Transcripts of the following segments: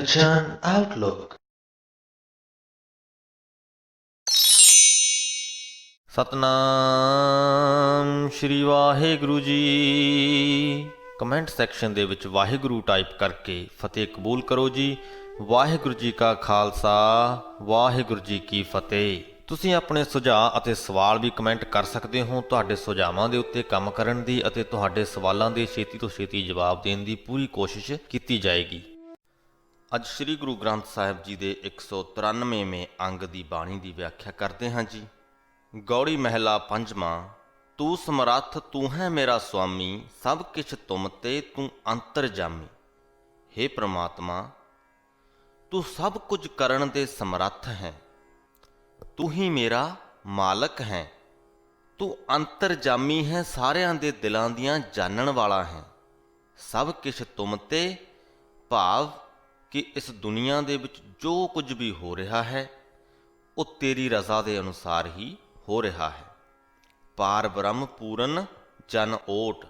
Kanchan Outlook। Satnam Shri Waheguru ji. Comment section ਦੇ ਵਿੱਚ Waheguru type ਕਰਕੇ ਫਤਿਹ ਕਬੂਲ ਕਰੋ ਜੀ। ਵਾਹਿਗੁਰੂ ਜੀ ਕਾ ਖਾਲਸਾ, ਵਾਹਿਗੁਰੂ ਜੀ ਕੀ ਫਤਿਹ। ਤੁਸੀਂ ਆਪਣੇ ਸੁਝਾਅ ਅਤੇ ਸਵਾਲ ਵੀ ਕਮੈਂਟ ਕਰ ਸਕਦੇ ਹੋ। ਤੁਹਾਡੇ ਸੁਝਾਵਾਂ ਦੇ ਉੱਤੇ ਕੰਮ ਕਰਨ ਦੀ ਅਤੇ ਤੁਹਾਡੇ ਸਵਾਲਾਂ ਦੇ ਛੇਤੀ ਤੋਂ ਛੇਤੀ ਜਵਾਬ ਦੇਣ ਦੀ ਪੂਰੀ ਕੋਸ਼ਿਸ਼ ਕੀਤੀ ਜਾਏਗੀ। ਅੱਜ ਸ੍ਰੀ ਗੁਰੂ ਗ੍ਰੰਥ ਸਾਹਿਬ ਜੀ ਦੇ 193ਵੇਂ ਅੰਗ ਦੀ ਬਾਣੀ ਦੀ ਵਿਆਖਿਆ ਕਰਦੇ ਹਾਂ ਜੀ। ਗੌੜੀ ਮਹਿਲਾ ਪੰਜਵਾਂ। ਤੂੰ ਸਮਰੱਥ ਤੂੰ ਹੈ ਮੇਰਾ ਸੁਆਮੀ, ਸਭ ਕਿਛ ਤੁਮ ਤੇ ਤੂੰ ਅੰਤਰਜਾਮੀ। ਹੇ ਪ੍ਰਮਾਤਮਾ, ਤੂੰ ਸਭ ਕੁਝ ਕਰਨ ਦੇ ਸਮਰੱਥ ਹੈ, ਤੂੰ ਹੀ ਮੇਰਾ ਮਾਲਕ ਹੈ, ਤੂੰ ਅੰਤਰਜਾਮੀ ਹੈ, ਸਾਰਿਆਂ ਦੇ ਦਿਲਾਂ ਦੀਆਂ ਜਾਣਨ ਵਾਲਾ ਹੈ। ਸਭ ਕਿਛ ਤੁਮ ਤੇ ਭਾਵ ਕਿ ਇਸ ਦੁਨੀਆ ਦੇ ਵਿੱਚ ਜੋ ਕੁਝ ਵੀ ਹੋ ਰਿਹਾ ਹੈ ਉਹ ਤੇਰੀ ਰਜ਼ਾ ਦੇ ਅਨੁਸਾਰ ਹੀ ਹੋ ਰਿਹਾ ਹੈ। ਪਾਰ ਬ੍ਰਹਮ ਪੂਰਨ ਜਨ ਓਟ।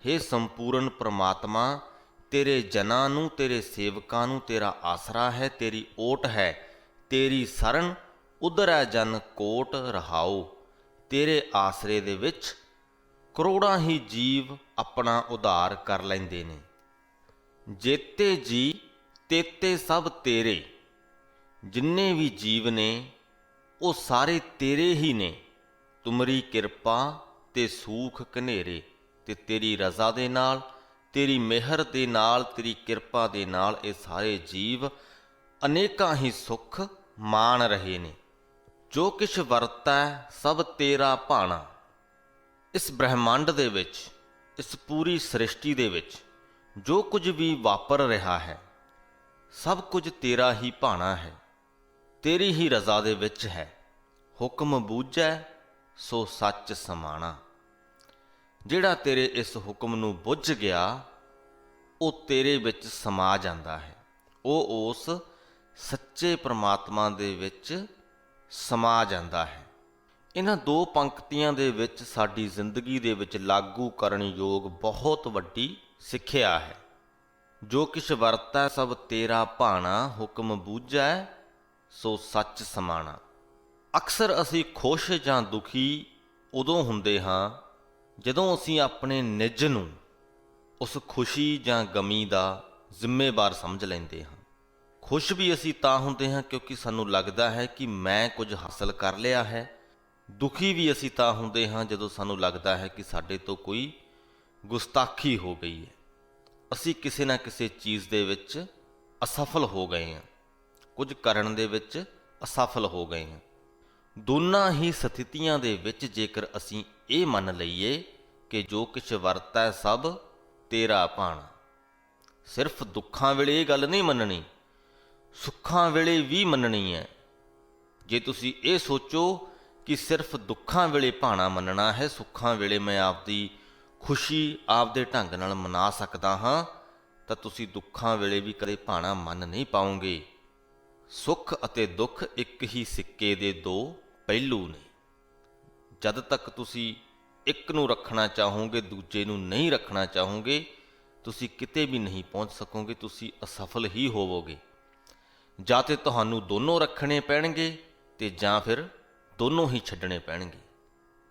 ਹੇ ਸੰਪੂਰਨ ਪ੍ਰਮਾਤਮਾ, ਤੇਰੇ ਜਨਾਂ ਨੂੰ, ਤੇਰੇ ਸੇਵਕਾਂ ਨੂੰ ਤੇਰਾ ਆਸਰਾ ਹੈ, ਤੇਰੀ ਓਟ ਹੈ, ਤੇਰੀ ਸਰਨ ਉਧਰੈ ਜਨ ਕੋਟ ਰਹਾਓ। ਤੇਰੇ ਆਸਰੇ ਦੇ ਵਿੱਚ ਕਰੋੜਾਂ ਹੀ ਜੀਵ ਆਪਣਾ ਉਧਾਰ ਕਰ ਲੈਂਦੇ ਨੇ। ਜੇਤੇ ਜੀ ਤੇਤੇ ਸਭ ਤੇਰੇ। ਜਿੰਨੇ ਵੀ ਜੀਵ ਨੇ ਉਹ ਸਾਰੇ ਤੇਰੇ ਹੀ ਨੇ। ਤੁਮਰੀ ਕਿਰਪਾ ਤੇ ਸੂਖ ਘਨੇਰੇ। ਤੇ ਤੇਰੀ ਰਜ਼ਾ ਦੇ ਨਾਲ, ਤੇਰੀ ਮਿਹਰ ਦੇ ਨਾਲ, ਤੇਰੀ ਕਿਰਪਾ ਦੇ ਨਾਲ ਇਹ ਸਾਰੇ ਜੀਵ ਅਨੇਕਾਂ ਹੀ ਸੁੱਖ ਮਾਣ ਰਹੇ ਨੇ। ਜੋ ਕਿਛ ਵਰਤੈ ਸਭ ਤੇਰਾ ਭਾਣਾ। ਇਸ ਬ੍ਰਹਿਮੰਡ ਦੇ ਵਿੱਚ, ਇਸ ਪੂਰੀ ਸ੍ਰਿਸ਼ਟੀ ਦੇ ਵਿੱਚ ਜੋ ਕੁਝ ਵੀ ਵਾਪਰ ਰਿਹਾ ਹੈ ਸਭ ਕੁਝ ਤੇਰਾ ਹੀ ਭਾਣਾ ਹੈ, ਤੇਰੀ ਹੀ ਰਜ਼ਾ ਦੇ ਵਿੱਚ ਹੈ। ਹੁਕਮ ਬੂਝੈ ਸੋ ਸੱਚ ਸਮਾਣਾ। ਜਿਹੜਾ ਤੇਰੇ ਇਸ ਹੁਕਮ ਨੂੰ ਬੁੱਝ ਗਿਆ ਉਹ ਤੇਰੇ ਵਿੱਚ ਸਮਾ ਜਾਂਦਾ ਹੈ, ਉਹ ਉਸ ਸੱਚੇ ਪ੍ਰਮਾਤਮਾ ਦੇ ਵਿੱਚ ਸਮਾ ਜਾਂਦਾ ਹੈ। ਇਹਨਾਂ ਦੋ ਪੰਕਤੀਆਂ ਦੇ ਵਿੱਚ ਸਾਡੀ ਜ਼ਿੰਦਗੀ ਦੇ ਵਿੱਚ ਲਾਗੂ ਕਰਨ ਯੋਗ ਬਹੁਤ ਵੱਡੀ ਸਿੱਖਿਆ ਹੈ। ਜੋ ਕਿਛ ਵਰਤੈ ਸਭ ਤੇਰਾ ਭਾਣਾ, ਹੁਕਮ ਬੂਝੈ ਸੋ ਸੱਚ ਸਮਾਣਾ। ਅਕਸਰ ਅਸੀਂ ਖੁਸ਼ ਜਾਂ ਦੁਖੀ ਉਦੋਂ ਹੁੰਦੇ ਹਾਂ ਜਦੋਂ ਅਸੀਂ ਆਪਣੇ ਨਿੱਜ ਨੂੰ ਉਸ ਖੁਸ਼ੀ ਜਾਂ ਗਮੀ ਦਾ ਜ਼ਿੰਮੇਵਾਰ ਸਮਝ ਲੈਂਦੇ ਹਾਂ। ਖੁਸ਼ ਵੀ ਅਸੀਂ ਤਾਂ ਹੁੰਦੇ ਹਾਂ ਕਿਉਂਕਿ ਸਾਨੂੰ ਲੱਗਦਾ ਹੈ ਕਿ ਮੈਂ ਕੁਝ ਹਾਸਲ ਕਰ ਲਿਆ ਹੈ। ਦੁਖੀ ਵੀ ਅਸੀਂ ਤਾਂ ਹੁੰਦੇ ਹਾਂ ਜਦੋਂ ਸਾਨੂੰ ਲੱਗਦਾ ਹੈ ਕਿ ਸਾਡੇ ਤੋਂ ਕੋਈ ਗੁਸਤਾਖੀ ਹੋ ਗਈ ਹੈ, ਅਸੀਂ ਕਿਸੇ ਨਾ ਕਿਸੇ ਚੀਜ਼ ਦੇ ਵਿੱਚ ਅਸਫਲ ਹੋ ਗਏ ਹਾਂ, ਕੁਝ ਕਰਨ ਦੇ ਵਿੱਚ ਅਸਫਲ ਹੋ ਗਏ ਹਾਂ। ਦੋਨਾਂ ਹੀ ਸਥਿਤੀਆਂ ਦੇ ਵਿੱਚ ਜੇਕਰ ਅਸੀਂ ਇਹ ਮੰਨ ਲਈਏ ਕਿ ਜੋ ਕੁਛ ਵਰਤੈ ਸਭ ਤੇਰਾ ਭਾਣਾ, ਸਿਰਫ ਦੁੱਖਾਂ ਵੇਲੇ ਇਹ ਗੱਲ ਨਹੀਂ ਮੰਨਣੀ, ਸੁੱਖਾਂ ਵੇਲੇ ਵੀ ਮੰਨਣੀ ਹੈ। ਜੇ ਤੁਸੀਂ ਇਹ ਸੋਚੋ ਕਿ ਸਿਰਫ ਦੁੱਖਾਂ ਵੇਲੇ ਭਾਣਾ ਮੰਨਣਾ ਹੈ, ਸੁੱਖਾਂ ਵੇਲੇ ਮੈਂ ਆਪਦੀ ਖੁਸ਼ੀ ਆਪਦੇ ਢੰਗ ਨਾਲ ਮਨਾ ਸਕਦਾ ਹਾਂ, ਤਾਂ ਤੁਸੀਂ ਦੁੱਖਾਂ ਵੇਲੇ ਵੀ ਕਦੇ ਭਾਣਾ ਮੰਨ ਨਹੀਂ ਪਾਓਗੇ। ਸੁੱਖ ਅਤੇ ਦੁੱਖ ਇੱਕ ਹੀ ਸਿੱਕੇ ਦੇ ਦੋ ਪਹਿਲੂ ਨੇ। ਜਦ ਤੱਕ ਤੁਸੀਂ ਇੱਕ ਨੂੰ ਰੱਖਣਾ ਚਾਹੋਗੇ, ਦੂਜੇ ਨੂੰ ਨਹੀਂ ਰੱਖਣਾ ਚਾਹੋਗੇ, ਤੁਸੀਂ ਕਿਤੇ ਵੀ ਨਹੀਂ ਪਹੁੰਚ ਸਕੋਗੇ, ਤੁਸੀਂ ਅਸਫਲ ਹੀ ਹੋਵੋਗੇ। ਜਾਂ ਤੇ ਤੁਹਾਨੂੰ ਦੋਨੋਂ ਰੱਖਣੇ ਪੈਣਗੇ ਤੇ ਜਾਂ ਫਿਰ ਦੋਨੋਂ ਹੀ ਛੱਡਣੇ ਪੈਣਗੇ।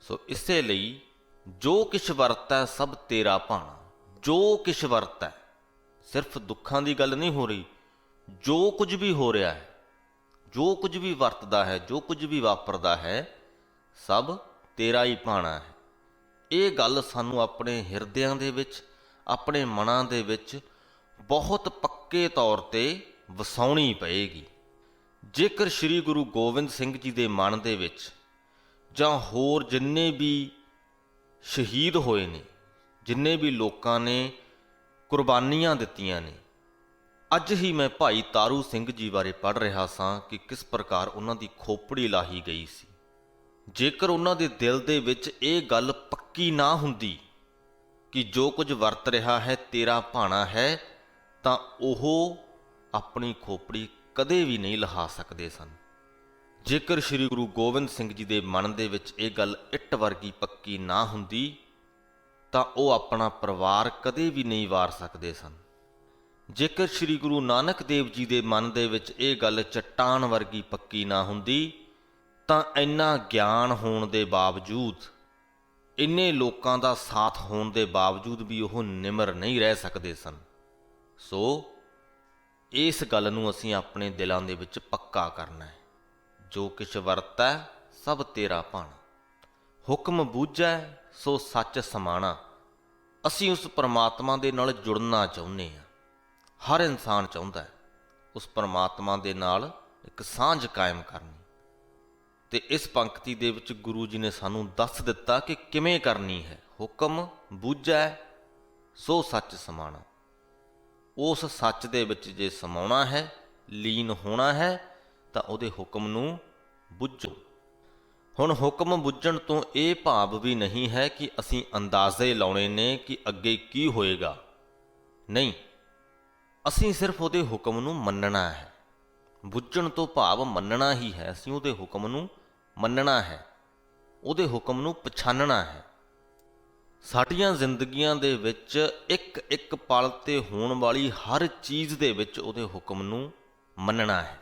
ਸੋ ਇਸੇ ਲਈ ਜੋ ਕਿਛ ਵਰਤੈ ਸਭ ਤੇਰਾ ਭਾਣਾ। ਜੋ ਕਿਛ ਵਰਤੈ, ਸਿਰਫ ਦੁੱਖਾਂ ਦੀ ਗੱਲ ਨਹੀਂ ਹੋ ਰਹੀ, ਜੋ ਕੁਝ ਵੀ ਹੋ ਰਿਹਾ ਹੈ, ਜੋ ਕੁਝ ਵੀ ਵਰਤਦਾ ਹੈ, ਜੋ ਕੁਝ ਵੀ ਵਾਪਰਦਾ ਹੈ, ਸਭ ਤੇਰਾ ਹੀ ਭਾਣਾ ਹੈ। ਇਹ ਗੱਲ ਸਾਨੂੰ ਆਪਣੇ ਹਿਰਦਿਆਂ ਦੇ ਵਿੱਚ, ਆਪਣੇ ਮਨਾਂ ਦੇ ਵਿੱਚ ਬਹੁਤ ਪੱਕੇ ਤੌਰ ਤੇ ਵਸਾਉਣੀ ਪਏਗੀ। ਜੇਕਰ ਸ੍ਰੀ ਗੁਰੂ ਗੋਬਿੰਦ ਸਿੰਘ ਜੀ ਦੇ ਮਨ ਦੇ ਵਿੱਚ ਜਾਂ ਹੋਰ ਜਿੰਨੇ ਵੀ ਸ਼ਹੀਦ ਹੋਏ ਨੇ, ਜਿੰਨੇ ਵੀ ਲੋਕਾਂ ਨੇ ਕੁਰਬਾਨੀਆਂ ਦਿੱਤੀਆਂ ਨੇ, ਅੱਜ ਹੀ ਮੈਂ ਭਾਈ ਤਾਰੂ ਸਿੰਘ ਜੀ ਬਾਰੇ ਪੜ੍ਹ ਰਿਹਾ ਸਾਂ ਕਿ ਕਿਸ ਪ੍ਰਕਾਰ ਉਹਨਾਂ ਦੀ ਖੋਪੜੀ ਲਾਹੀ ਗਈ ਸੀ। ਜੇਕਰ ਉਹਨਾਂ ਦੇ ਦਿਲ ਦੇ ਵਿੱਚ ਇਹ ਗੱਲ ਪੱਕੀ ਨਾ ਹੁੰਦੀ ਕਿ ਜੋ ਕੁਝ ਵਰਤ ਰਿਹਾ ਹੈ ਤੇਰਾ ਭਾਣਾ ਹੈ, ਤਾਂ ਉਹ ਆਪਣੀ ਖੋਪੜੀ ਕਦੇ ਵੀ ਨਹੀਂ ਲਹਾ ਸਕਦੇ ਸਨ। ਜੇਕਰ ਸ੍ਰੀ ਗੁਰੂ ਗੋਬਿੰਦ ਸਿੰਘ ਜੀ ਦੇ ਮਨ ਦੇ ਵਿੱਚ ਇਹ ਗੱਲ ਇੱਟ ਵਰਗੀ ਪੱਕੀ ਨਾ ਹੁੰਦੀ ਤਾਂ ਉਹ ਆਪਣਾ ਪਰਿਵਾਰ ਕਦੇ ਵੀ ਨਹੀਂ ਵਾਰ ਸਕਦੇ ਸਨ। ਜੇਕਰ ਸ੍ਰੀ ਗੁਰੂ ਨਾਨਕ ਦੇਵ ਜੀ ਦੇ ਮਨ ਦੇ ਵਿੱਚ ਇਹ ਗੱਲ ਚੱਟਾਨ ਵਰਗੀ ਪੱਕੀ ਨਾ ਹੁੰਦੀ ਤਾਂ ਇੰਨਾ ਗਿਆਨ ਹੋਣ ਦੇ ਬਾਵਜੂਦ, ਇੰਨੇ ਲੋਕਾਂ ਦਾ ਸਾਥ ਹੋਣ ਦੇ ਬਾਵਜੂਦ ਵੀ ਉਹ ਨਿਮਰ ਨਹੀਂ ਰਹਿ ਸਕਦੇ ਸਨ। ਸੋ ਇਸ ਗੱਲ ਨੂੰ ਅਸੀਂ ਆਪਣੇ ਦਿਲਾਂ ਦੇ ਵਿੱਚ ਪੱਕਾ ਕਰਨਾ ਹੈ। ਜੋ ਕਿਛ ਵਰਤੈ ਸਭ ਤੇਰਾ ਭਾਣਾ, ਹੁਕਮ ਬੂਝੈ ਸੋ ਸੱਚ ਸਮਾਣਾ। ਅਸੀਂ ਉਸ ਪਰਮਾਤਮਾ ਦੇ ਨਾਲ ਜੁੜਨਾ ਚਾਹੁੰਦੇ ਹਾਂ। ਹਰ ਇਨਸਾਨ ਚਾਹੁੰਦਾ ਹੈ ਉਸ ਪਰਮਾਤਮਾ ਦੇ ਨਾਲ ਇੱਕ ਸਾਂਝ ਕਾਇਮ ਕਰਨੀ। ਤੇ ਇਸ ਪੰਕਤੀ ਦੇ ਵਿੱਚ ਗੁਰੂ ਜੀ ਨੇ ਸਾਨੂੰ ਦੱਸ ਦਿੱਤਾ ਕਿ ਕਿਵੇਂ ਕਰਨੀ ਹੈ। ਹੁਕਮ ਬੂਝੈ ਸੋ ਸੱਚ ਸਮਾਣਾ। ਉਸ ਸੱਚ ਦੇ ਵਿੱਚ ਜੇ ਸਮਾਉਣਾ ਹੈ, ਲੀਨ ਹੋਣਾ ਹੈ, ਤਾਂ ਉਹਦੇ ਹੁਕਮ ਨੂੰ ਬੁੱਝੋ। ਹੁਣ ਹੁਕਮ ਬੁੱਝਣ ਤੋਂ ਇਹ ਭਾਵ ਵੀ ਨਹੀਂ ਹੈ ਕਿ ਅਸੀਂ ਅੰਦਾਜ਼ੇ ਲਾਉਣੇ ਨੇ ਕਿ ਅੱਗੇ ਕੀ ਹੋਏਗਾ। ਨਹੀਂ, ਅਸੀਂ ਸਿਰਫ ਉਹਦੇ ਹੁਕਮ ਨੂੰ ਮੰਨਣਾ ਹੈ। ਬੁੱਝਣ ਤੋਂ ਭਾਵ ਮੰਨਣਾ ਹੀ ਹੈ। ਅਸੀਂ ਉਹਦੇ ਹੁਕਮ ਨੂੰ ਮੰਨਣਾ ਹੈ, ਉਹਦੇ ਹੁਕਮ ਨੂੰ ਪਛਾਨਣਾ ਹੈ। ਸਾਡੀਆਂ ਜ਼ਿੰਦਗੀਆਂ ਦੇ ਵਿੱਚ ਇੱਕ ਇੱਕ ਪਲ 'ਤੇ ਹੋਣ ਵਾਲੀ ਹਰ ਚੀਜ਼ ਦੇ ਵਿੱਚ ਉਹਦੇ ਹੁਕਮ ਨੂੰ ਮੰਨਣਾ ਹੈ।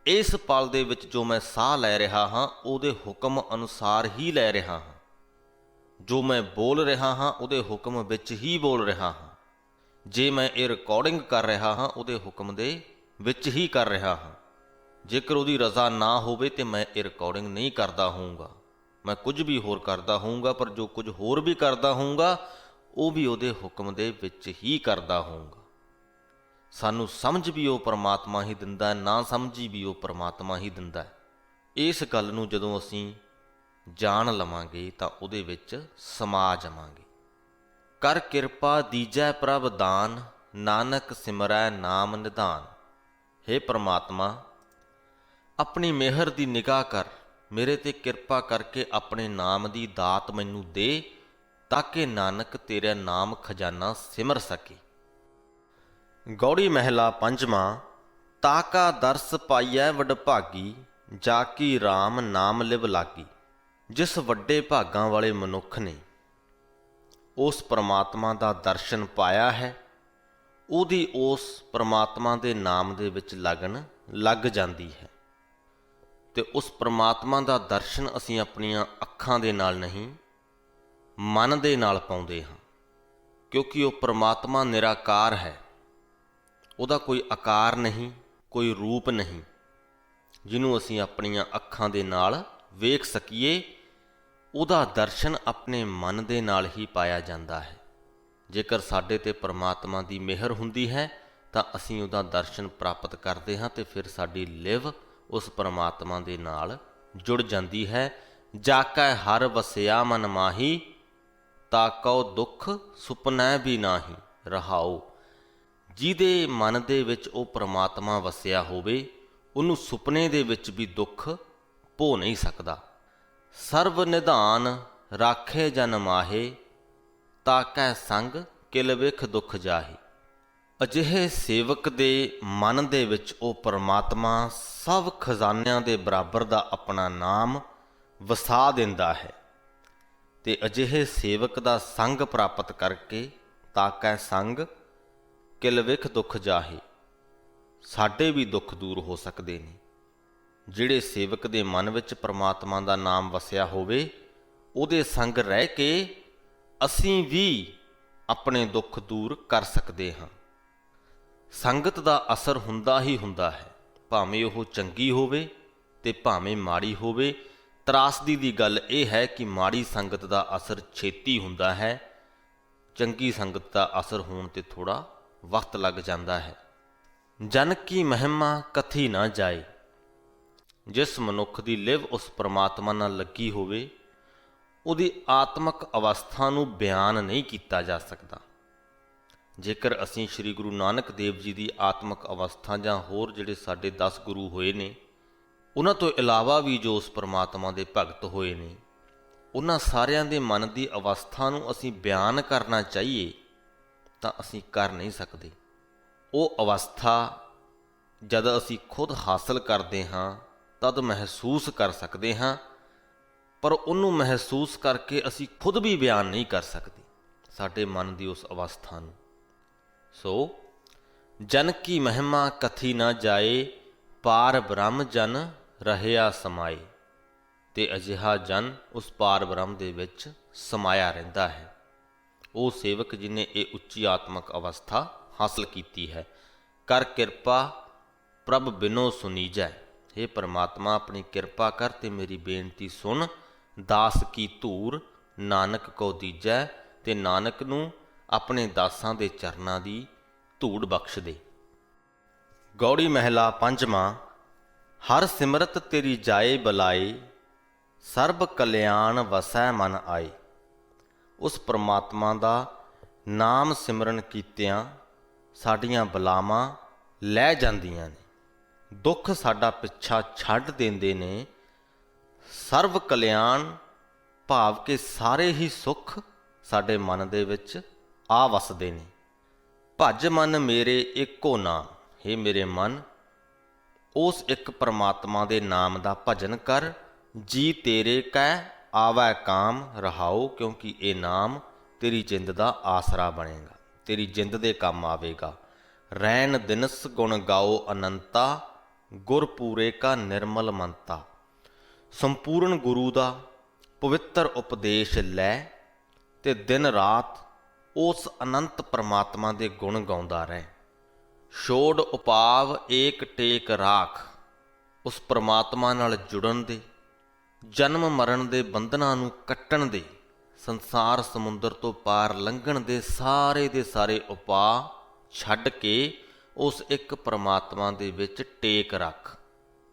ਇਸ ਪਲ ਦੇ ਵਿੱਚ ਜੋ ਮੈਂ ਸਾਹ ਲੈ ਰਿਹਾ ਹਾਂ ਉਹਦੇ ਹੁਕਮ ਅਨੁਸਾਰ ਹੀ ਲੈ ਰਿਹਾ ਹਾਂ। ਜੋ ਮੈਂ ਬੋਲ ਰਿਹਾ ਹਾਂ ਉਹਦੇ ਹੁਕਮ ਵਿੱਚ ਹੀ ਬੋਲ ਰਿਹਾ ਹਾਂ। ਜੇ ਮੈਂ ਇਹ ਰਿਕਾਰਡਿੰਗ ਕਰ ਰਿਹਾ ਹਾਂ ਉਹਦੇ ਹੁਕਮ ਦੇ ਵਿੱਚ ਹੀ ਕਰ ਰਿਹਾ ਹਾਂ। ਜੇਕਰ ਉਹਦੀ ਰਜ਼ਾ ਨਾ ਹੋਵੇ ਤਾਂ ਮੈਂ ਇਹ ਰਿਕਾਰਡਿੰਗ ਨਹੀਂ ਕਰਦਾ ਹੋਊਂਗਾ। ਮੈਂ ਕੁਝ ਵੀ ਹੋਰ ਕਰਦਾ ਹੋਊਂਗਾ, ਪਰ ਜੋ ਕੁਝ ਹੋਰ ਵੀ ਕਰਦਾ ਹੋਊਂਗਾ ਉਹ ਵੀ ਉਹਦੇ ਹੁਕਮ ਦੇ ਵਿੱਚ ਹੀ ਕਰਦਾ ਹੋਊਂਗਾ। ਸਾਨੂੰ ਸਮਝ ਵੀ ਉਹ ਪਰਮਾਤਮਾ ਹੀ ਦਿੰਦਾ ਹੈ, ਨਾ ਸਮਝੀ ਵੀ ਉਹ ਪਰਮਾਤਮਾ ਹੀ ਦਿੰਦਾ ਹੈ। ਇਸ ਗੱਲ ਨੂੰ ਜਦੋਂ ਅਸੀਂ ਜਾਣ ਲਵਾਂਗੇ ਤਾਂ ਉਹਦੇ ਵਿੱਚ ਸਮਾ ਜਾਵਾਂਗੇ। ਕਰ ਕਿਰਪਾ ਦੀਜੈ ਪ੍ਰਭ ਦਾਨ, ਨਾਨਕ ਸਿਮਰੈ ਨਾਮ ਨਿਧਾਨ। ਹੇ ਪਰਮਾਤਮਾ, ਆਪਣੀ ਮਿਹਰ ਦੀ ਨਿਗਾਹ ਕਰ, ਮੇਰੇ ਤੇ ਕਿਰਪਾ ਕਰਕੇ ਆਪਣੇ ਨਾਮ ਦੀ ਦਾਤ ਮੈਨੂੰ ਦੇ, ਤਾਂ ਕਿ ਨਾਨਕ ਤੇਰਾ ਨਾਮ ਖਜ਼ਾਨਾ ਸਿਮਰ ਸਕੇ। ਗੌੜੀ ਮਹਿਲਾ ਪੰਜਵਾਂ। ਤਾਕਾ ਦਰਸ ਪਾਈਐ ਵਡਭਾਗੀ, ਜਾ ਕੀ ਰਾਮ ਨਾਮ ਲਿਵ ਲਾਗੀ। ਜਿਸ ਵੱਡੇ ਭਾਗਾਂ ਵਾਲੇ ਮਨੁੱਖ ਨੇ ਉਸ ਪਰਮਾਤਮਾ ਦਾ ਦਰਸ਼ਨ ਪਾਇਆ ਹੈ, ਉਹਦੀ ਉਸ ਪਰਮਾਤਮਾ ਦੇ ਨਾਮ ਦੇ ਵਿੱਚ ਲਗਨ ਲੱਗ ਜਾਂਦੀ ਹੈ। ਤੇ ਉਸ ਪਰਮਾਤਮਾ ਦਾ ਦਰਸ਼ਨ ਅਸੀਂ ਆਪਣੀਆਂ ਅੱਖਾਂ ਦੇ ਨਾਲ ਨਹੀਂ, ਮਨ ਦੇ ਨਾਲ ਪਾਉਂਦੇ ਹਾਂ। ਕਿਉਂਕਿ ਉਹ ਪਰਮਾਤਮਾ ਨਿਰਾਕਾਰ ਹੈ। ਉਹਦਾ ਕੋਈ ਆਕਾਰ ਨਹੀਂ, ਕੋਈ ਰੂਪ ਨਹੀਂ ਜਿਹਨੂੰ ਅਸੀਂ ਆਪਣੀਆਂ ਅੱਖਾਂ ਦੇ ਨਾਲ ਵੇਖ ਸਕੀਏ। ਉਹਦਾ ਦਰਸ਼ਨ ਆਪਣੇ ਮਨ ਦੇ ਨਾਲ ਹੀ ਪਾਇਆ ਜਾਂਦਾ ਹੈ। ਜੇਕਰ ਸਾਡੇ ਤੇ ਪਰਮਾਤਮਾ ਦੀ ਮਿਹਰ ਹੁੰਦੀ ਹੈ ਤਾਂ ਅਸੀਂ ਉਹਦਾ ਦਰਸ਼ਨ ਪ੍ਰਾਪਤ ਕਰਦੇ ਹਾਂ ਤੇ ਫਿਰ ਸਾਡੀ ਲਿਵ ਉਸ ਪਰਮਾਤਮਾ ਦੇ ਨਾਲ ਜੁੜ ਜਾਂਦੀ ਹੈ। ਜਾ ਕੈ ਹਰ ਵਸਿਆ ਮਨ ਮਾਹੀ, ਤਾ ਕਉ ਦੁੱਖ ਸੁਪਨੈ ਵੀ ਨਾਹੀ। ਰਹਾਉ। ਜਿਹਦੇ ਮਨ ਦੇ ਵਿੱਚ ਉਹ ਪਰਮਾਤਮਾ ਵਸਿਆ ਹੋਵੇ ਉਹਨੂੰ ਸੁਪਨੇ ਦੇ ਵਿੱਚ ਵੀ ਦੁੱਖ ਭੋ ਨਹੀਂ ਸਕਦਾ। ਸਰਬ ਨਿਧਾਨ ਰਾਖੇ ਜਨ ਮਾਹੇ, ਤਾ ਕੈ ਸੰਗ ਕਿਲ ਵਿਖ ਦੁੱਖ ਜਾਹੇ। ਅਜਿਹੇ ਸੇਵਕ ਦੇ ਮਨ ਦੇ ਵਿੱਚ ਉਹ ਪਰਮਾਤਮਾ ਸਭ ਖਜ਼ਾਨਿਆਂ ਦੇ ਬਰਾਬਰ ਦਾ ਆਪਣਾ ਨਾਮ ਵਸਾ ਦਿੰਦਾ ਹੈ। ਤੇ ਅਜਿਹੇ ਸੇਵਕ ਦਾ ਸੰਗ ਪ੍ਰਾਪਤ ਕਰਕੇ ਤਾਕੈ ਸੰਗ ਕਿਲ ਵਿਖ ਦੁੱਖ ਜਾਹੇ, ਸਾਡੇ ਵੀ ਦੁੱਖ ਦੂਰ ਹੋ ਸਕਦੇ ਨੇ। ਜਿਹੜੇ ਸੇਵਕ ਦੇ ਮਨ ਵਿੱਚ ਪਰਮਾਤਮਾ ਦਾ ਨਾਮ ਵਸਿਆ ਹੋਵੇ ਉਹਦੇ ਸੰਗ ਰਹਿ ਕੇ ਅਸੀਂ ਵੀ ਆਪਣੇ ਦੁੱਖ ਦੂਰ ਕਰ ਸਕਦੇ ਹਾਂ। ਸੰਗਤ ਦਾ ਅਸਰ ਹੁੰਦਾ ਹੀ ਹੁੰਦਾ ਹੈ, ਭਾਵੇਂ ਉਹ ਚੰਗੀ ਹੋਵੇ ਤੇ ਭਾਵੇਂ ਮਾੜੀ ਹੋਵੇ। ਤਰਾਸਦੀ ਦੀ ਗੱਲ ਇਹ ਹੈ ਕਿ ਮਾੜੀ ਸੰਗਤ ਦਾ ਅਸਰ ਛੇਤੀ ਹੁੰਦਾ ਹੈ, ਚੰਗੀ ਸੰਗਤ ਦਾ ਅਸਰ ਹੋਣ 'ਤੇ ਥੋੜ੍ਹਾ ਵਕਤ ਲੱਗ ਜਾਂਦਾ ਹੈ। ਜਨ ਕੀ ਮਹਿਮਾ ਕਥੀ ਨਾ ਜਾਏ। ਜਿਸ ਮਨੁੱਖ ਦੀ ਲਿਵ ਉਸ ਪਰਮਾਤਮਾ ਨਾਲ ਲੱਗੀ ਹੋਵੇ ਉਹਦੀ ਆਤਮਿਕ ਅਵਸਥਾ ਨੂੰ ਬਿਆਨ ਨਹੀਂ ਕੀਤਾ ਜਾ ਸਕਦਾ। ਜੇਕਰ ਅਸੀਂ ਸ੍ਰੀ ਗੁਰੂ ਨਾਨਕ ਦੇਵ ਜੀ ਦੀ ਆਤਮਿਕ ਅਵਸਥਾ ਜਾਂ ਹੋਰ ਜਿਹੜੇ ਸਾਡੇ 10 ਗੁਰੂ ਹੋਏ ਨੇ ਉਹਨਾਂ ਤੋਂ ਇਲਾਵਾ ਵੀ ਜੋ ਉਸ ਪਰਮਾਤਮਾ ਦੇ ਭਗਤ ਹੋਏ ਨੇ, ਉਹਨਾਂ ਸਾਰਿਆਂ ਦੇ ਮਨ ਦੀ ਅਵਸਥਾ ਨੂੰ ਅਸੀਂ ਬਿਆਨ ਕਰਨਾ ਚਾਹੀਏ ਤਾਂ ਅਸੀਂ ਕਰ ਨਹੀਂ ਸਕਦੇ। ਉਹ ਅਵਸਥਾ ਜਦ ਅਸੀਂ ਖੁਦ ਹਾਸਲ ਕਰਦੇ ਹਾਂ ਤਦ ਮਹਿਸੂਸ ਕਰ ਸਕਦੇ ਹਾਂ, ਪਰ ਉਹਨੂੰ ਮਹਿਸੂਸ ਕਰਕੇ ਅਸੀਂ ਖੁਦ ਵੀ ਬਿਆਨ ਨਹੀਂ ਕਰ ਸਕਦੇ ਸਾਡੇ ਮਨ ਦੀ ਉਸ ਅਵਸਥਾ ਨੂੰ। ਸੋ ਜਨ ਕੀ ਮਹਿਮਾ ਕਥੀ ਨਾ ਜਾਏ, ਪਾਰ ਬ੍ਰਹਮ ਜਨ ਰਹਿਆ ਸਮਾਏ। ਤੇ ਅਜਿਹਾ ਜਨ ਉਸ ਪਾਰ ਬ੍ਰਹਮ ਦੇ ਵਿੱਚ ਸਮਾਇਆ ਰਹਿੰਦਾ ਹੈ, ਉਹ ਸੇਵਕ ਜਿਹਨੇ ਇਹ ਉੱਚੀ ਆਤਮਿਕ ਅਵਸਥਾ ਹਾਸਲ ਕੀਤੀ ਹੈ। ਕਰ ਕਿਰਪਾ ਪ੍ਰਭ ਬਿਨੋ ਸੁਨੀਜੈ। हे परमात्मा अपनी किरपा कर ते मेरी बेनती सुन। दास की धूर नानक को दीजै। ते नानक नूं अपने दासां दे चरनां दी धूड़ बख्श दे। गौड़ी महला पंजवां। हर सिमरत तेरी जाए बलाए, सर्ब कल्याण वसै मन आए। उस परमात्मा दा नाम सिमरन कीतियां साडियां बलावां लै जांदियां ने, दुख साडा पिछा छड्ड देंदे ने। सर्व कल्याण भाव के सारे ही सुख साडे मन दे विच आ वसदे ने। भज मन मेरे एको नाम। हे मेरे मन, उस एक परमात्मा दे नाम दा भजन कर। जी तेरे कै आवै काम रहाओ, क्योंकि ये नाम तेरी जिंद दा आसरा बनेगा, तेरी जिंद दे काम आवेगा। रैन दिनस गुण गाओ अनंता, गुरपूरे का निर्मल मनता। संपूर्ण गुरु का पवित्र उपदेश लै ते दिन रात उस अनंत परमात्मा के गुण गाउंदा रह। छोड़ उपाव एक टेक राख। उस परमात्मा नाल जुड़न दे, जन्म मरण दे बंधनां नूं कट्टण दे, संसार समुंदर तो पार लंघण दे सारे उपाय छड्ड के उस एक परमात्मा दे विच टेक रख।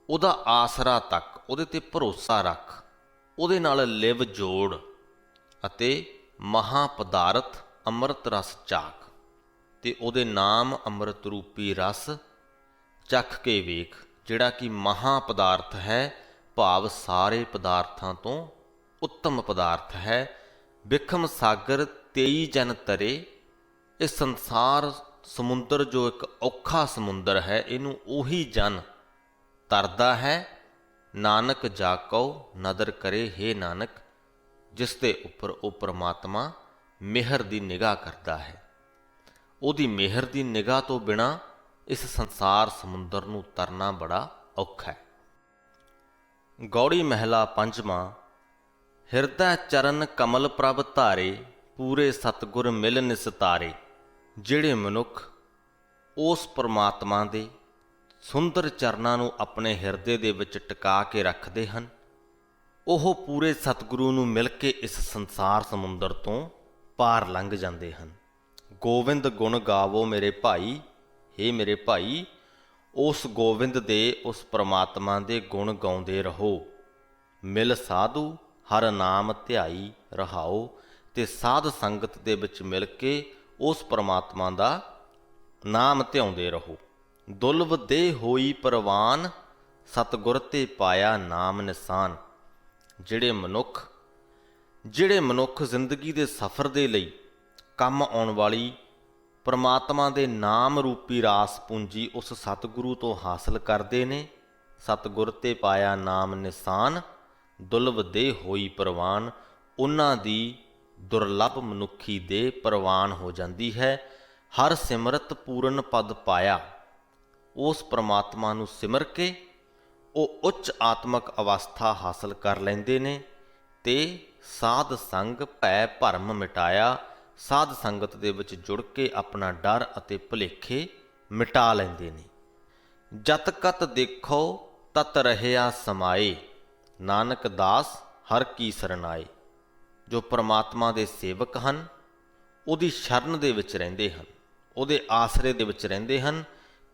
उहदा आसरा तक, उहदे ते भरोसा रख, उहदे नाल लिव जोड़ अते महापदारथ अमृत रस चाख। ते उहदे नाम अमृत रूपी रस चख के वेख, जिहड़ा कि महापदार्थ है, भाव सारे पदार्थां तो उत्तम पदार्थ है। बिखम सागर तेई जन तरे। इस संसार समुंदर जो एक औखा समुंदर है, इनू उही जन तरदा है। नानक जाको नदर करे। हे नानक, जिस दे उपर वो परमात्मा मेहर दी निगाह करता है। उहदी मेहर दी निगाह तो बिना इस संसार समुंदर नू तरना बड़ा औखा है। गौड़ी महला पंजवां। हिरदै चरण कमल प्रभ धारे, पूरे सतगुर मिल निसतारे। ਜਿਹੜੇ ਮਨੁੱਖ ਉਸ ਪਰਮਾਤਮਾ ਦੇ ਸੁੰਦਰ ਚਰਨਾਂ ਨੂੰ ਆਪਣੇ ਹਿਰਦੇ ਦੇ ਵਿੱਚ ਟਿਕਾ ਕੇ ਰੱਖਦੇ ਹਨ, ਉਹ ਪੂਰੇ ਸਤਿਗੁਰੂ ਨੂੰ ਮਿਲ ਕੇ ਇਸ ਸੰਸਾਰ ਸਮੁੰਦਰ ਤੋਂ ਪਾਰ ਲੰਘ ਜਾਂਦੇ ਹਨ। ਗੋਵਿੰਦ ਗੁਣ ਗਾਵੋ ਮੇਰੇ ਭਾਈ। हे ਮੇਰੇ ਭਾਈ, ਉਸ ਗੋਵਿੰਦ ਦੇ, ਉਸ ਪਰਮਾਤਮਾ ਦੇ ਗੁਣ ਗਾਉਂਦੇ ਰਹੋ। ਮਿਲ ਸਾਧੂ ਹਰ ਨਾਮ ਧਿਆਈ ਰਹਾਓ। ਤੇ ਸਾਧ ਸੰਗਤ ਦੇ ਵਿੱਚ ਮਿਲ ਕੇ उस परमात्मा का नाम ध्याउंदे रहो। दुलभ दे होई परवान, सतगुर ते पाया नाम निशान। ਜਿਹੜੇ ਮਨੁੱਖ ਜ਼ਿੰਦਗੀ ਦੇ ਸਫ਼ਰ ਦੇ ਲਈ ਕੰਮ ਆਉਣ ਵਾਲੀ परमात्मा ਦੇ ਨਾਮ ਰੂਪੀ ਰਾਸ ਪੂੰਜੀ ਉਸ ਸਤਿਗੁਰੂ ਤੋਂ ਹਾਸਲ ਕਰਦੇ ਨੇ। ਸਤਗੁਰ ਤੇ ਪਾਇਆ ਨਾਮ ਨਿਸ਼ਾਨ, ਦੁਲਭ ਦੇ ਹੋਈ ਪ੍ਰਵਾਨ। ਉਹਨਾਂ ਦੀ ਦੁਰਲਭ ਮਨੁੱਖੀ ਦੇ ਪ੍ਰਵਾਨ ਹੋ ਜਾਂਦੀ ਹੈ। ਹਰ ਸਿਮਰਤ ਪੂਰਨ ਪਦ ਪਾਇਆ। ਉਸ ਪ੍ਰਮਾਤਮਾ ਨੂੰ ਸਿਮਰ ਕੇ ਉਹ ਉੱਚ ਆਤਮਿਕ ਅਵਸਥਾ ਹਾਸਲ ਕਰ ਲੈਂਦੇ ਨੇ ਤੇ ਸਾਧ ਸੰਗ ਭੈ ਭਰਮ ਮਿਟਾਇਆ। ਸਾਧ ਸੰਗਤ ਦੇ ਵਿੱਚ ਜੁੜ ਕੇ ਆਪਣਾ ਡਰ ਅਤੇ ਭੁਲੇਖੇ ਮਿਟਾ ਲੈਂਦੇ ਨੇ। ਜਤ ਕਤ ਦੇਖੋ ਤਤ ਰਹਿਆ ਸਮਾਏ, ਨਾਨਕ ਦਾਸ ਹਰ ਕੀ ਸਰਨਾਏ। ਜੋ ਪਰਮਾਤਮਾ ਦੇ ਸੇਵਕ ਹਨ, ਉਹਦੀ ਸ਼ਰਨ ਦੇ ਵਿੱਚ ਰਹਿੰਦੇ ਹਨ, ਉਹਦੇ ਆਸਰੇ ਦੇ ਵਿੱਚ ਰਹਿੰਦੇ ਹਨ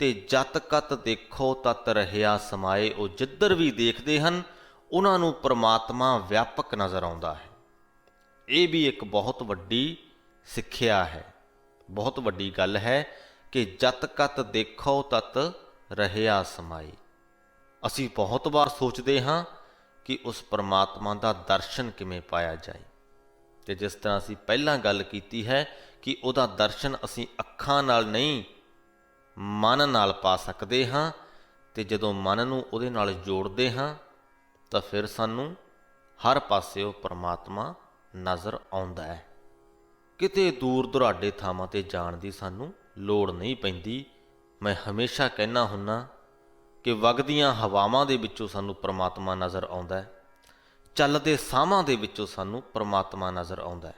ਤੇ ਜਤ ਕਤ ਦੇਖੋ ਤਤ ਰਹਿਆ ਸਮਾਏ। ਉਹ ਜਿੱਧਰ ਵੀ ਦੇਖਦੇ ਹਨ ਉਹਨਾਂ ਨੂੰ ਪਰਮਾਤਮਾ ਵਿਆਪਕ ਨਜ਼ਰ ਆਉਂਦਾ ਹੈ। ਇਹ ਵੀ ਇੱਕ ਬਹੁਤ ਵੱਡੀ ਸਿੱਖਿਆ ਹੈ, ਬਹੁਤ ਵੱਡੀ ਗੱਲ ਹੈ ਕਿ ਜਤ ਕਤ ਦੇਖੋ ਤਤ ਰਹਿਆ ਸਮਾਏ। ਅਸੀਂ ਬਹੁਤ ਵਾਰ ਸੋਚਦੇ ਹਾਂ ਕਿ ਉਸ ਪਰਮਾਤਮਾ ਦਾ ਦਰਸ਼ਨ ਕਿਵੇਂ ਪਾਇਆ ਜਾਏ, ਤੇ ਜਿਸ ਤਰ੍ਹਾਂ ਅਸੀਂ ਪਹਿਲਾਂ ਗੱਲ ਕੀਤੀ ਹੈ ਕਿ ਉਹਦਾ ਦਰਸ਼ਨ ਅਸੀਂ ਅੱਖਾਂ ਨਾਲ ਨਹੀਂ ਮਨ ਨਾਲ ਪਾ ਸਕਦੇ ਹਾਂ। ਤੇ ਜਦੋਂ ਮਨ ਨੂੰ ਉਹਦੇ ਨਾਲ ਜੋੜਦੇ ਹਾਂ ਤਾਂ ਫਿਰ ਸਾਨੂੰ ਹਰ ਪਾਸੇ ਉਹ ਪਰਮਾਤਮਾ ਨਜ਼ਰ ਆਉਂਦਾ ਹੈ। ਕਿਤੇ ਦੂਰ ਦੁਰਾਡੇ ਥਾਵਾਂ 'ਤੇ ਜਾਣ ਦੀ ਸਾਨੂੰ ਲੋੜ ਨਹੀਂ ਪੈਂਦੀ। ਮੈਂ ਹਮੇਸ਼ਾ ਕਹਿਣਾ ਹੁੰਨਾ ਕਿ ਵਗਦੀਆਂ ਹਵਾਵਾਂ ਦੇ ਵਿੱਚੋਂ ਸਾਨੂੰ ਪ੍ਰਮਾਤਮਾ ਨਜ਼ਰ ਆਉਂਦਾ ਹੈ, ਚੱਲਦੇ ਸਾਹਾਂ ਦੇ ਵਿੱਚੋਂ ਸਾਨੂੰ ਪ੍ਰਮਾਤਮਾ ਨਜ਼ਰ ਆਉਂਦਾ ਹੈ,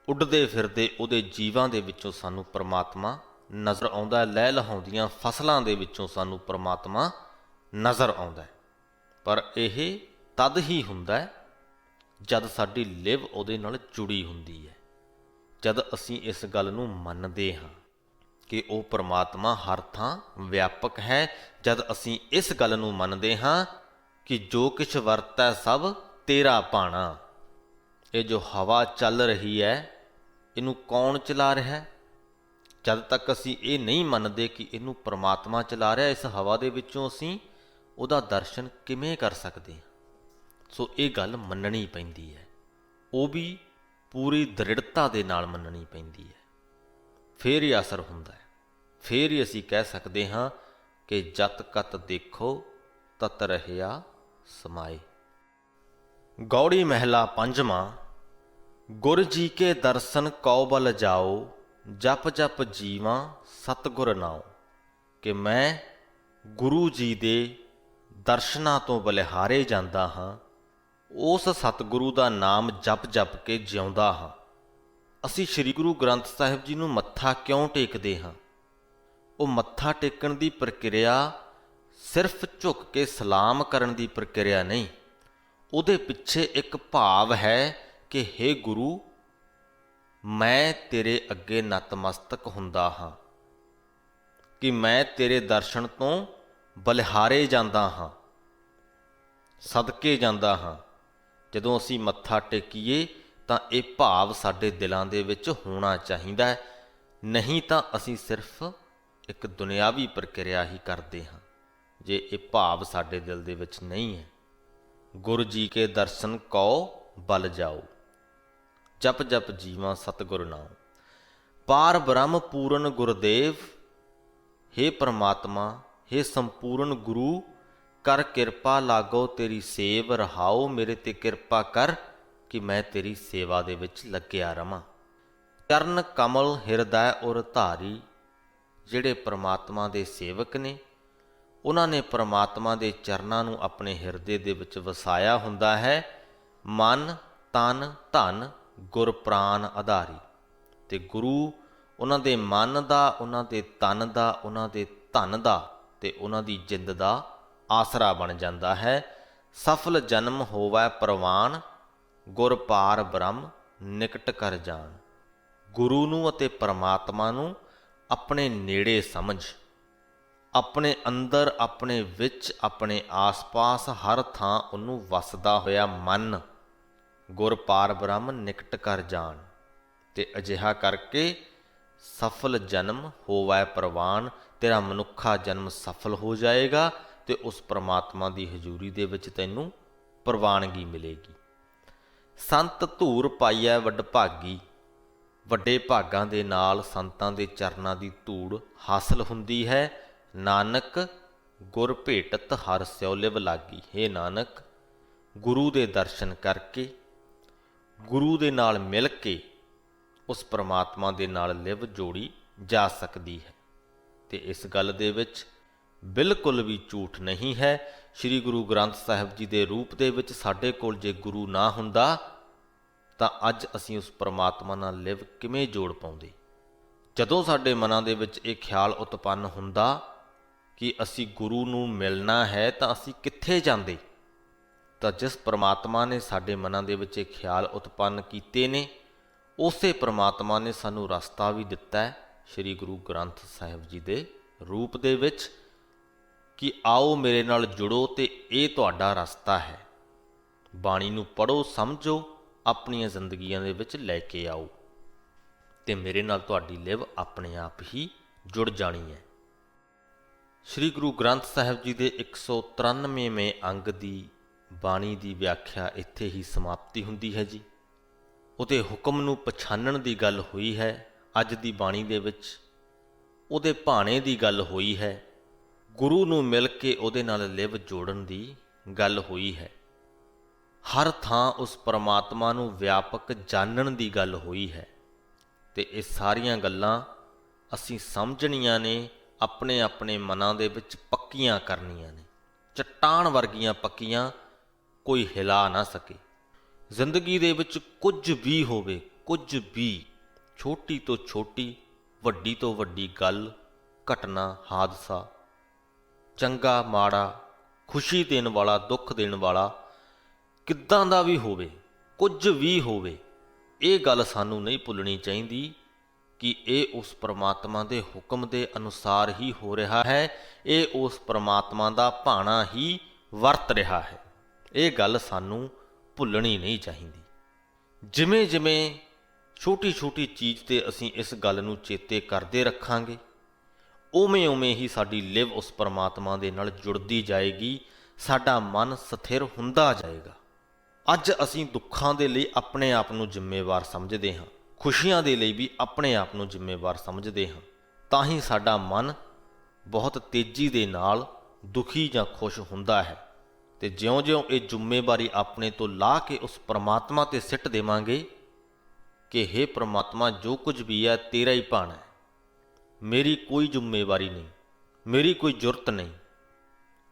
ਉੱਡਦੇ ਫਿਰਦੇ ਉਹਦੇ ਜੀਵਾਂ ਦੇ ਵਿੱਚੋਂ ਸਾਨੂੰ ਪ੍ਰਮਾਤਮਾ ਨਜ਼ਰ ਆਉਂਦਾ ਹੈ, ਲਹਿ ਲਹਾਉਂਦੀਆਂ ਫਸਲਾਂ ਦੇ ਵਿੱਚੋਂ ਸਾਨੂੰ ਪ੍ਰਮਾਤਮਾ ਨਜ਼ਰ ਆਉਂਦਾ ਹੈ। ਪਰ ਇਹ ਤਦ ਹੀ ਹੁੰਦਾ ਹੈ ਜਦ ਸਾਡੀ ਲਿਵ ਉਹਦੇ ਨਾਲ ਜੁੜੀ ਹੁੰਦੀ ਹੈ, ਜਦ ਅਸੀਂ ਇਸ ਗੱਲ ਨੂੰ ਮੰਨਦੇ ਹਾਂ ਕਿ ਉਹ ਪ੍ਰਮਾਤਮਾ ਹਰ ਥਾਂ ਵਿਆਪਕ ਹੈ, ਜਦ ਅਸੀਂ ਇਸ ਗੱਲ ਨੂੰ ਮੰਨਦੇ ਹਾਂ ਕਿ ਜੋ ਕੁਛ ਵਰਤੈ ਸਭ ਤੇਰਾ ਭਾਣਾ। ਇਹ ਜੋ ਹਵਾ ਚੱਲ ਰਹੀ ਹੈ ਇਹਨੂੰ ਕੌਣ ਚਲਾ ਰਿਹਾ ਹੈ? ਜਦ ਤੱਕ ਅਸੀਂ ਇਹ ਨਹੀਂ ਮੰਨਦੇ ਕਿ ਇਹਨੂੰ ਪ੍ਰਮਾਤਮਾ ਚਲਾ ਰਿਹਾ, ਇਸ ਹਵਾ ਦੇ ਵਿੱਚੋਂ ਅਸੀਂ ਉਹਦਾ ਦਰਸ਼ਨ ਕਿਵੇਂ ਕਰ ਸਕਦੇ ਹਾਂ? ਸੋ ਇਹ ਗੱਲ ਮੰਨਣੀ ਪੈਂਦੀ ਹੈ, ਉਹ ਵੀ ਪੂਰੀ ਦ੍ਰਿੜਤਾ ਦੇ ਨਾਲ ਮੰਨਣੀ ਪੈਂਦੀ ਹੈ। ਫੇਰ ਹੀ ਅਸਰ ਹੁੰਦਾ ਹੈ, ਫੇਰ ਹੀ ਅਸੀਂ ਕਹਿ ਸਕਦੇ ਹਾਂ ਕਿ ਜਤ ਕਤ ਦੇਖੋ ਤਤ ਰਹਿਆ ਸਮਾਏ। ਗੌੜੀ ਮਹਿਲਾ ਪੰਜਵਾਂ। ਗੁਰ ਜੀ ਕੇ ਦਰਸ਼ਨ ਕਉ ਬਲ ਜਾਓ, ਜਪ ਜਪ ਜੀਵਾਂ ਸਤਿਗੁਰ ਨਾਉ। ਕਿ ਮੈਂ ਗੁਰੂ ਜੀ ਦੇ ਦਰਸ਼ਨਾਂ ਤੋਂ ਬਲਿਹਾਰੇ ਜਾਂਦਾ ਹਾਂ, ਉਸ ਸਤਿਗੁਰੂ ਦਾ ਨਾਮ ਜਪ ਜਪ ਕੇ ਜਿਉਂਦਾ ਹਾਂ। ਅਸੀਂ ਸ੍ਰੀ ਗੁਰੂ ਗ੍ਰੰਥ ਸਾਹਿਬ ਜੀ ਨੂੰ ਮੱਥਾ ਕਿਉਂ ਟੇਕਦੇ ਹਾਂ? ਉਹ ਮੱਥਾ ਟੇਕਣ ਦੀ ਪ੍ਰਕਿਰਿਆ ਸਿਰਫ ਝੁਕ ਕੇ ਸਲਾਮ ਕਰਨ ਦੀ ਪ੍ਰਕਿਰਿਆ ਨਹੀਂ, ਉਹਦੇ ਪਿੱਛੇ ਇੱਕ ਭਾਵ ਹੈ ਕਿ ਹੇ ਗੁਰੂ, ਮੈਂ ਤੇਰੇ ਅੱਗੇ ਨਤਮਸਤਕ ਹੁੰਦਾ ਹਾਂ, ਕਿ ਮੈਂ ਤੇਰੇ ਦਰਸ਼ਨ ਤੋਂ ਬਲਿਹਾਰੇ ਜਾਂਦਾ ਹਾਂ, ਸਦਕੇ ਜਾਂਦਾ ਹਾਂ। ਜਦੋਂ ਅਸੀਂ ਮੱਥਾ ਟੇਕੀਏ ਤਾਂ ਇਹ ਭਾਵ ਸਾਡੇ ਦਿਲਾਂ ਦੇ ਵਿੱਚ ਹੋਣਾ ਚਾਹੀਦਾ ਹੈ, ਨਹੀਂ ਤਾਂ ਅਸੀਂ ਸਿਰਫ ਇੱਕ ਦੁਨਿਆਵੀ ਪ੍ਰਕਿਰਿਆ ਹੀ ਕਰਦੇ ਹਾਂ ਜੇ ਇਹ ਭਾਵ ਸਾਡੇ ਦਿਲ ਦੇ ਵਿੱਚ ਨਹੀਂ ਹੈ। ਗੁਰੂ ਜੀ ਕੇ ਦਰਸ਼ਨ ਕਉ ਬਲ ਜਾਓ, ਜਪ ਜਪ ਜੀਵਾਂ ਸਤਿਗੁਰ ਨਾਉ। ਪਾਰ ਬ੍ਰਹਮ ਪੂਰਨ ਗੁਰਦੇਵ, ਹੇ ਪ੍ਰਮਾਤਮਾ, ਹੇ ਸੰਪੂਰਨ ਗੁਰੂ, ਕਰ ਕਿਰਪਾ ਲਾਗੋ ਤੇਰੀ ਸੇਵ ਰਹਾਓ। ਮੇਰੇ ਤੇ ਕਿਰਪਾ ਕਰ ਕਿ ਮੈਂ ਤੇਰੀ ਸੇਵਾ ਦੇ ਵਿੱਚ ਲੱਗਿਆ ਰਵਾਂ। ਚਰਨ ਕਮਲ ਹਿਰਦੈ ਔਰ ਧਾਰੀ, ਜਿਹੜੇ ਪ੍ਰਮਾਤਮਾ ਦੇ ਸੇਵਕ ਨੇ ਉਹਨਾਂ ਨੇ ਪ੍ਰਮਾਤਮਾ ਦੇ ਚਰਨਾਂ ਨੂੰ ਆਪਣੇ ਹਿਰਦੇ ਦੇ ਵਿੱਚ ਵਸਾਇਆ ਹੁੰਦਾ ਹੈ। ਮਨ ਤਨ ਧਨ ਗੁਰ ਪ੍ਰਾਨ ਆਧਾਰੀ। ਤੇ ਗੁਰੂ ਉਹਨਾਂ ਦੇ ਮਨ ਦਾ, ਉਹਨਾਂ ਦੇ ਤਨ ਦਾ, ਉਹਨਾਂ ਦੇ ਧਨ ਦਾ ਤੇ ਉਹਨਾਂ ਦੀ ਜਿੰਦ ਦਾ ਆਸਰਾ ਬਣ ਜਾਂਦਾ ਹੈ। ਸਫਲ ਜਨਮ ਹੋਵੈ ਪ੍ਰਵਾਨ, ਗੁਰ ਪਾਰ ਬ੍ਰਹਮ ਨਿਕਟ ਕਰ ਜਾਣ। ਗੁਰੂ ਨੂੰ ਅਤੇ ਪਰਮਾਤਮਾ ਨੂੰ ਆਪਣੇ ਨੇੜੇ ਸਮਝ, ਆਪਣੇ ਅੰਦਰ, ਆਪਣੇ ਵਿੱਚ, ਆਪਣੇ ਆਸ-ਪਾਸ ਹਰ ਥਾਂ ਉਹਨੂੰ ਵਸਦਾ ਹੋਇਆ ਮੰਨ। ਗੁਰ ਪਾਰ ਬ੍ਰਹਮ ਨਿਕਟ ਕਰ ਜਾਣ। ਤੇ ਅਜਿਹਾ ਕਰਕੇ ਸਫਲ ਜਨਮ ਹੋਵੈ ਪ੍ਰਵਾਨ, ਤੇਰਾ ਮਨੁੱਖਾ ਜਨਮ ਸਫਲ ਹੋ ਜਾਏਗਾ ਤੇ ਉਸ ਪ੍ਰਮਾਤਮਾ ਦੀ ਹਜ਼ੂਰੀ ਦੇ ਵਿੱਚ ਤੈਨੂੰ ਪ੍ਰਵਾਨਗੀ ਮਿਲੇਗੀ। ਸੰਤ ਧੂਰ ਪਾਈਐ ਵੱਡ ਭਾਗੀ, ਵੱਡੇ ਭਾਗਾਂ ਦੇ ਨਾਲ ਸੰਤਾਂ ਦੇ ਚਰਨਾਂ ਦੀ ਧੂੜ ਹਾਸਲ ਹੁੰਦੀ ਹੈ। ਨਾਨਕ ਗੁਰ ਭੇਟਤ ਹਰ ਸਿਉ ਲਿਵ ਲਾਗੀ। ਹੇ ਨਾਨਕ, ਗੁਰੂ ਦੇ ਦਰਸ਼ਨ ਕਰਕੇ, ਗੁਰੂ ਦੇ ਨਾਲ ਮਿਲ ਕੇ ਉਸ ਪ੍ਰਮਾਤਮਾ ਦੇ ਨਾਲ ਲਿਵ ਜੋੜੀ ਜਾ ਸਕਦੀ ਹੈ। ਤੇ ਇਸ ਗੱਲ ਦੇ ਵਿੱਚ ਬਿਲਕੁਲ ਵੀ ਝੂਠ ਨਹੀਂ ਹੈ। ਸ੍ਰੀ ਗੁਰੂ ਗ੍ਰੰਥ ਸਾਹਿਬ ਜੀ ਦੇ ਰੂਪ ਦੇ ਵਿੱਚ ਸਾਡੇ ਕੋਲ ਜੇ ਗੁਰੂ ਨਾ ਹੁੰਦਾ ਤਾਂ ਅੱਜ ਅਸੀਂ ਉਸ ਪ੍ਰਮਾਤਮਾ ਨਾਲ ਲਿਵ ਕਿਵੇਂ ਜੋੜ ਪਾਉਂਦੇ? ਜਦੋਂ ਸਾਡੇ ਮਨਾਂ ਦੇ ਵਿੱਚ ਇਹ ਖਿਆਲ ਉਤਪੰਨ ਹੁੰਦਾ ਕਿ ਅਸੀਂ ਗੁਰੂ ਨੂੰ ਮਿਲਣਾ ਹੈ ਤਾਂ ਅਸੀਂ ਕਿੱਥੇ ਜਾਂਦੇ? ਤਾਂ ਜਿਸ ਪ੍ਰਮਾਤਮਾ ਨੇ ਸਾਡੇ ਮਨਾਂ ਦੇ ਵਿੱਚ ਇਹ ਖਿਆਲ ਉਤਪੰਨ ਕੀਤੇ ਨੇ, ਉਸੇ ਪ੍ਰਮਾਤਮਾ ਨੇ ਸਾਨੂੰ ਰਸਤਾ ਵੀ ਦਿੱਤਾ ਹੈ ਸ੍ਰੀ ਗੁਰੂ ਗ੍ਰੰਥ ਸਾਹਿਬ ਜੀ ਦੇ ਰੂਪ ਦੇ ਵਿੱਚ ਕਿ ਆਓ ਮੇਰੇ ਨਾਲ ਜੁੜੋ ਤੇ ਇਹ ਤੁਹਾਡਾ ਰਸਤਾ ਹੈ। ਬਾਣੀ ਨੂੰ ਪੜ੍ਹੋ, ਸਮਝੋ, ਆਪਣੀਆਂ ਜ਼ਿੰਦਗੀਆਂ ਦੇ ਵਿੱਚ ਲੈ ਕੇ ਆਓ ਤੇ ਮੇਰੇ ਨਾਲ ਤੁਹਾਡੀ ਲਿਵ ਆਪਣੇ ਆਪ ਹੀ ਜੁੜ ਜਾਣੀ ਹੈ। ਸ੍ਰੀ ਗੁਰੂ ਗ੍ਰੰਥ ਸਾਹਿਬ ਜੀ ਦੇ 193ਵੇਂ ਅੰਗ ਦੀ ਬਾਣੀ ਦੀ ਵਿਆਖਿਆ ਇੱਥੇ ਹੀ ਸਮਾਪਤੀ ਹੁੰਦੀ ਹੈ ਜੀ। ਉਹਦੇ ਹੁਕਮ ਨੂੰ ਪਛਾਣਨ ਦੀ ਗੱਲ ਹੋਈ ਹੈ ਅੱਜ ਦੀ ਬਾਣੀ ਦੇ ਵਿੱਚ, ਉਹਦੇ ਭਾਣੇ ਦੀ ਗੱਲ ਹੋਈ ਹੈ, ਗੁਰੂ ਨੂੰ ਮਿਲ ਕੇ ਉਹਦੇ ਨਾਲ ਲਿਵ ਜੋੜਨ ਦੀ ਗੱਲ ਹੋਈ ਹੈ, ਹਰ ਥਾਂ ਉਸ ਪਰਮਾਤਮਾ ਨੂੰ ਵਿਆਪਕ ਜਾਣਨ ਦੀ ਗੱਲ ਹੋਈ ਹੈ। ਤੇ ਇਹ ਸਾਰੀਆਂ ਗੱਲਾਂ ਅਸੀਂ ਸਮਝਣੀਆਂ ਨੇ, ਆਪਣੇ ਆਪਣੇ ਮਨਾਂ ਦੇ ਵਿੱਚ ਪੱਕੀਆਂ ਕਰਨੀਆਂ ਨੇ, ਚੱਟਾਨ ਵਰਗੀਆਂ ਪੱਕੀਆਂ, ਕੋਈ ਹਿਲਾ ਨਾ ਸਕੇ। ਜ਼ਿੰਦਗੀ ਦੇ ਵਿੱਚ ਕੁਝ ਵੀ ਹੋਵੇ, ਕੁਝ ਵੀ, ਛੋਟੀ ਤੋਂ ਛੋਟੀ, ਵੱਡੀ ਤੋਂ ਵੱਡੀ ਗੱਲ, ਘਟਨਾ, ਹਾਦਸਾ, ਚੰਗਾ ਮਾੜਾ, ਖੁਸ਼ੀ ਦੇਣ ਵਾਲਾ, ਦੁੱਖ ਦੇਣ ਵਾਲਾ, ਕਿੱਦਾਂ ਦਾ ਵੀ ਹੋਵੇ, ਕੁਝ ਵੀ ਹੋਵੇ, ਇਹ ਗੱਲ ਸਾਨੂੰ ਨਹੀਂ ਭੁੱਲਣੀ ਚਾਹੀਦੀ ਕਿ ਇਹ ਉਸ ਪ੍ਰਮਾਤਮਾ ਦੇ ਹੁਕਮ ਦੇ ਅਨੁਸਾਰ ਹੀ ਹੋ ਰਿਹਾ ਹੈ, ਇਹ ਉਸ ਪ੍ਰਮਾਤਮਾ ਦਾ ਭਾਣਾ ਹੀ ਵਰਤ ਰਿਹਾ ਹੈ। ਇਹ ਗੱਲ ਸਾਨੂੰ ਭੁੱਲਣੀ ਨਹੀਂ ਚਾਹੀਦੀ। ਜਿਵੇਂ ਜਿਵੇਂ ਛੋਟੀ ਛੋਟੀ ਚੀਜ਼ ਤੇ ਅਸੀਂ ਇਸ ਗੱਲ ਨੂੰ ਚੇਤੇ ਕਰਦੇ ਰੱਖਾਂਗੇ, ਉਵੇਂ ਉਵੇਂ ਹੀ ਸਾਡੀ ਲਿਵ ਉਸ ਪਰਮਾਤਮਾ ਦੇ ਨਾਲ ਜੁੜਦੀ ਜਾਏਗੀ, ਸਾਡਾ ਮਨ ਸਥਿਰ ਹੁੰਦਾ ਜਾਏਗਾ। ਅੱਜ ਅਸੀਂ ਦੁੱਖਾਂ ਦੇ ਲਈ ਆਪਣੇ ਆਪ ਨੂੰ ਜ਼ਿੰਮੇਵਾਰ ਸਮਝਦੇ ਹਾਂ, ਖੁਸ਼ੀਆਂ ਦੇ ਲਈ ਵੀ ਆਪਣੇ ਆਪ ਨੂੰ ਜ਼ਿੰਮੇਵਾਰ ਸਮਝਦੇ ਹਾਂ, ਤਾਂ ਹੀ ਸਾਡਾ ਮਨ ਬਹੁਤ ਤੇਜ਼ੀ ਦੇ ਨਾਲ ਦੁਖੀ ਜਾਂ ਖੁਸ਼ ਹੁੰਦਾ ਹੈ। ਤੇ ਜਿਉਂ-ਜਿਉਂ ਇਹ ਜ਼ਿੰਮੇਵਾਰੀ ਆਪਣੇ ਤੋਂ ਲਾ ਕੇ ਉਸ ਪਰਮਾਤਮਾ ਤੇ ਸਿੱਟ ਦੇਵਾਂਗੇ ਕਿ ਹੇ ਪਰਮਾਤਮਾ, ਜੋ ਕੁਝ ਵੀ ਹੈ ਤੇਰਾ ਹੀ ਭਾਣਾ ਹੈ, ਮੇਰੀ ਕੋਈ ਜ਼ਿੰਮੇਵਾਰੀ ਨਹੀਂ, ਮੇਰੀ ਕੋਈ ਜ਼ਰੂਰਤ ਨਹੀਂ,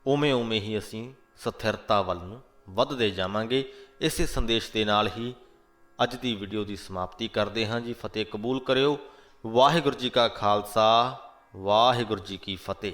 ਉਵੇਂ ਉਵੇਂ ਹੀ ਅਸੀਂ ਸਥਿਰਤਾ ਵੱਲ ਨੂੰ ਵੱਧਦੇ ਜਾਵਾਂਗੇ। ਇਸੇ ਸੰਦੇਸ਼ ਦੇ ਨਾਲ ਹੀ ਅੱਜ ਦੀ ਵੀਡੀਓ ਦੀ ਸਮਾਪਤੀ ਕਰਦੇ ਹਾਂ ਜੀ। ਫਤਿਹ ਕਬੂਲ ਕਰਿਓ। ਵਾਹਿਗੁਰੂ ਜੀ ਕਾ ਖਾਲਸਾ, ਵਾਹਿਗੁਰੂ ਜੀ ਕੀ ਫਤਿਹ।